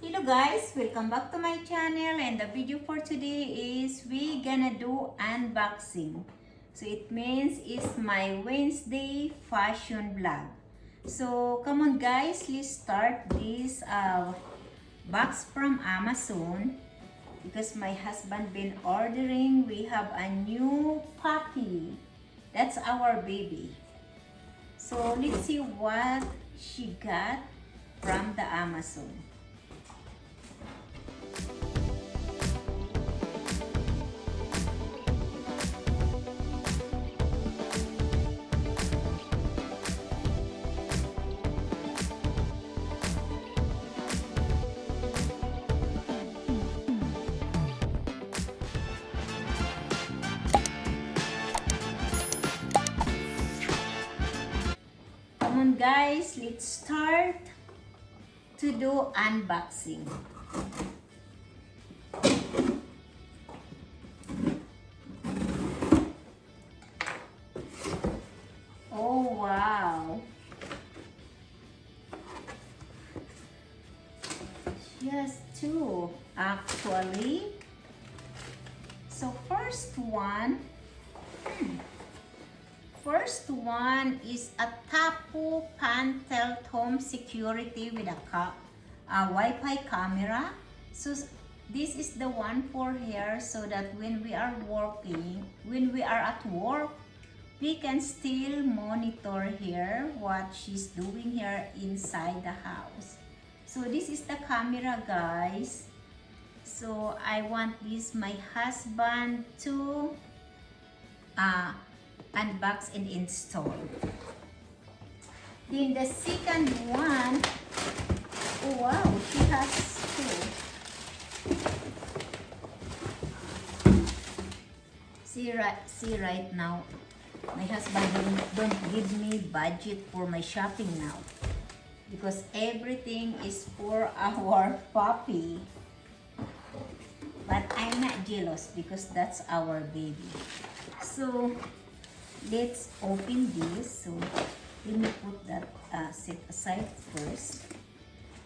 Hello guys, welcome back to my channel, and the video for today is we gonna do unboxing. So it means it's my Wednesday fashion vlog. So come on guys, let's start this box from Amazon because my husband been ordering. We have a new puppy. That's our baby. So let's see what she got from the Amazon. Come on guys, let's start to do unboxing. Oh wow. Just two actually. So first one is a Tapu Pantel home security with a Wi-Fi camera. So this is the one for her, so that when we are at work, we can still monitor her what she's doing here inside the house. So this is the camera guys. So I want this my husband to unbox and install. Then the second one, oh wow, she has two. See right now, my husband don't give me budget for my shopping now because everything is for our puppy. But I'm not jealous because that's our baby. So let's open this. So let me put that set aside first.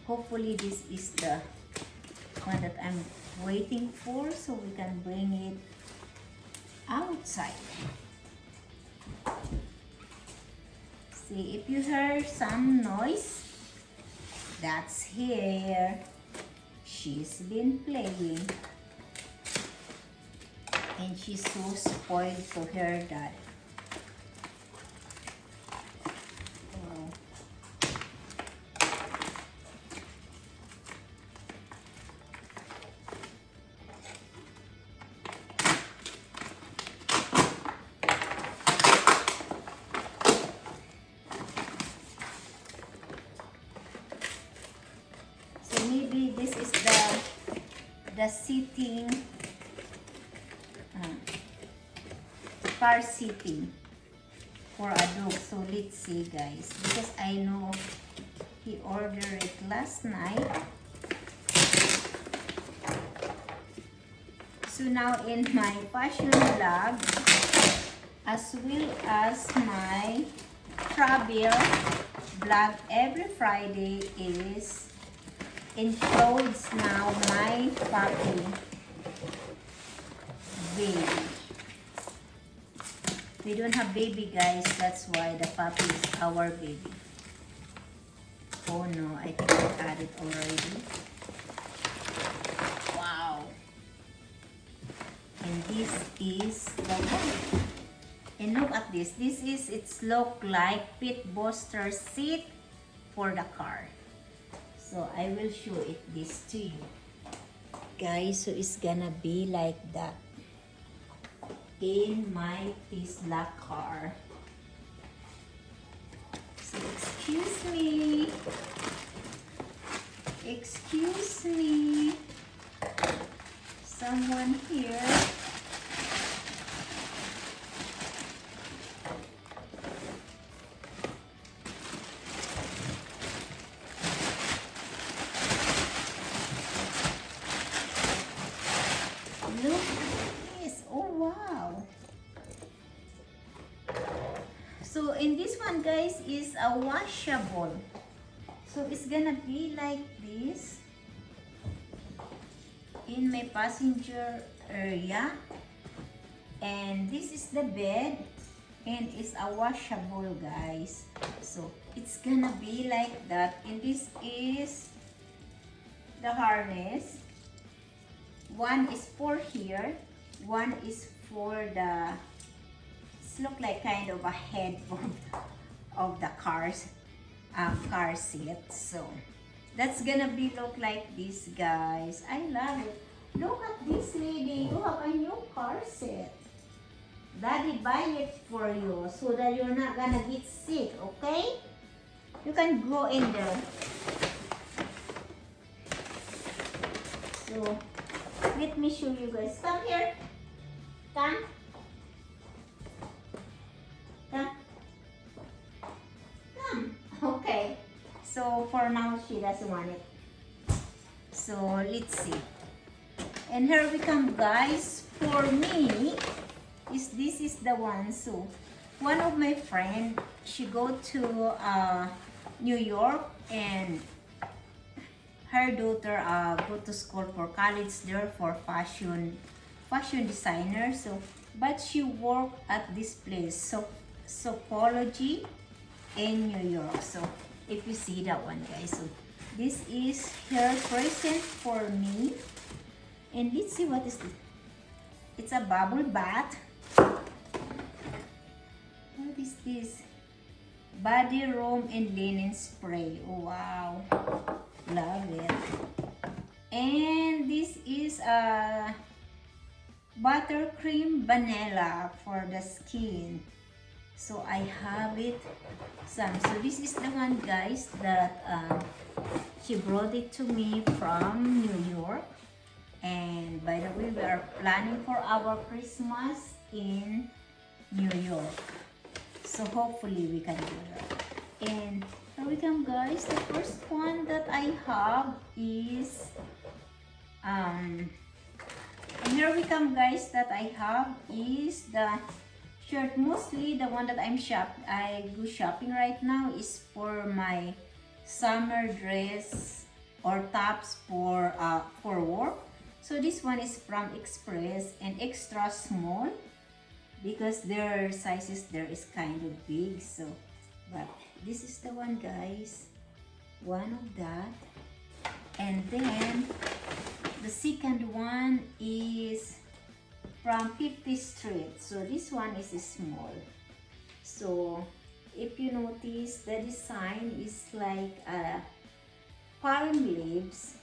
Hopefully this is the one that I'm waiting for, so we can bring it outside. See, if you hear some noise, that's here. She's been playing. And she's so spoiled to her dad. Oh. So maybe this is the seating. Car seating for a dog. So let's see guys, because I know he ordered it last night. So now in my fashion vlog as well as my travel vlog every Friday is includes now my puppy baby. We don't have baby guys, that's why the puppy is our baby. Oh no, I think I had it already. Wow. And this is the one. And look at this. It's look like pit booster seat for the car. So I will show this to you. Guys, so it's gonna be like that in my Tesla car. So excuse me, someone here. Look at this, oh wow. So in this one guys is a washable. So it's gonna be like this. in my passenger area. And this is the bed, and it's a washable, guys. So it's gonna be like that. And this is the harness. One is for here, one is for the, it's look like kind of a head of the car seat. So that's gonna be look like this, guys. I love it. Look at this lady, you have a new car seat. Daddy buy it for you so that you're not gonna get sick, okay? You can go in there. So let me show you guys. Come here. Come. Come. Come. Okay. So for now, she doesn't want it. So let's see. And here we come, guys. For me, this is the one. So one of my friend, she go to New York, and her daughter go to school for college there for fashion designer. So but she work at this place, so Sophology in New York. So if you see that one, guys, so this is her present for me. And let's see what is this. It's a bubble bath. What is this? Body Room and Linen Spray. Oh, wow. Love it. And this is a buttercream vanilla for the skin. So I have it some. So this is the one, guys, that she brought it to me from New York. And by the way, we are planning for our Christmas in New York. So hopefully we can do that. And here we come, guys. The first one that I have is and here we come, guys, that I have is the shirt. Mostly the one that I go shopping right now is for my summer dress or tops for work. So this one is from Express and extra small because their sizes there is kind of big. So but this is the one, guys, one of that. And then the second one is from 50th Street. So this one is small. So if you notice, the design is like palm leaves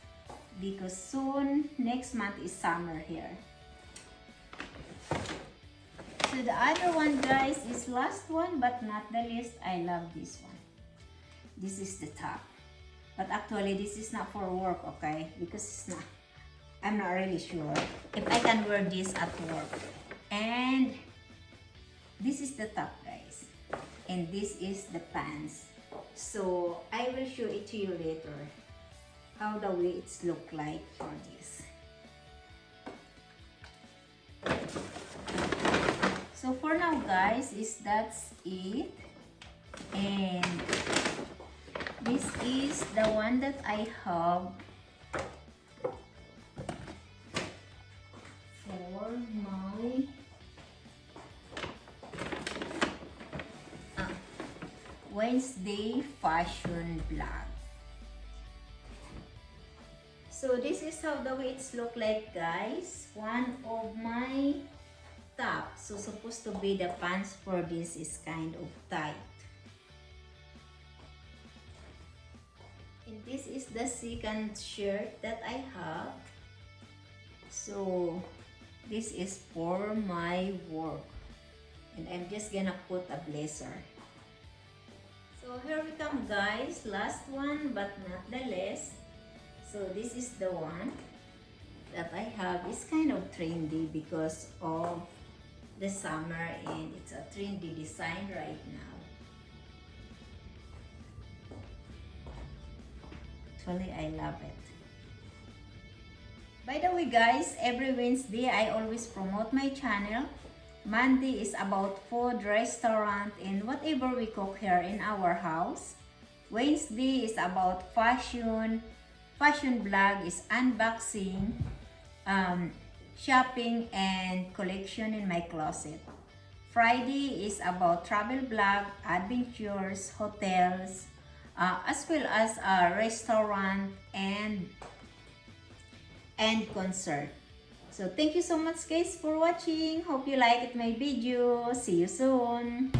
because soon next month is summer here. So the other one, guys, is last one but not the least. I love this one. This is the top, but actually this is not for work, okay, because it's not, I'm not really sure if I can wear this at work. And this is the top, guys, and this is the pants. So I will show it to you later how the way it's look like for this. So for now, guys, that's it. And this is the one that I have for my Wednesday fashion vlog. So this is how the way it's look like, guys. One of my top. So supposed to be the pants for this is kind of tight. And this is the second shirt that I have. So this is for my work. And I'm just gonna put a blazer. So here we come, guys. Last one but not the least. So this is the one that I have. It's kind of trendy because of the summer and it's a trendy design right now. Actually, I love it. By the way, guys, every Wednesday I always promote my channel. Monday is about food, restaurant, and whatever we cook here in our house. Wednesday is about fashion vlog is unboxing, shopping and collection in my closet. Friday is about travel vlog, adventures, hotels, as well as a restaurant and concert. So thank you so much guys for watching. Hope you liked my video. See you soon.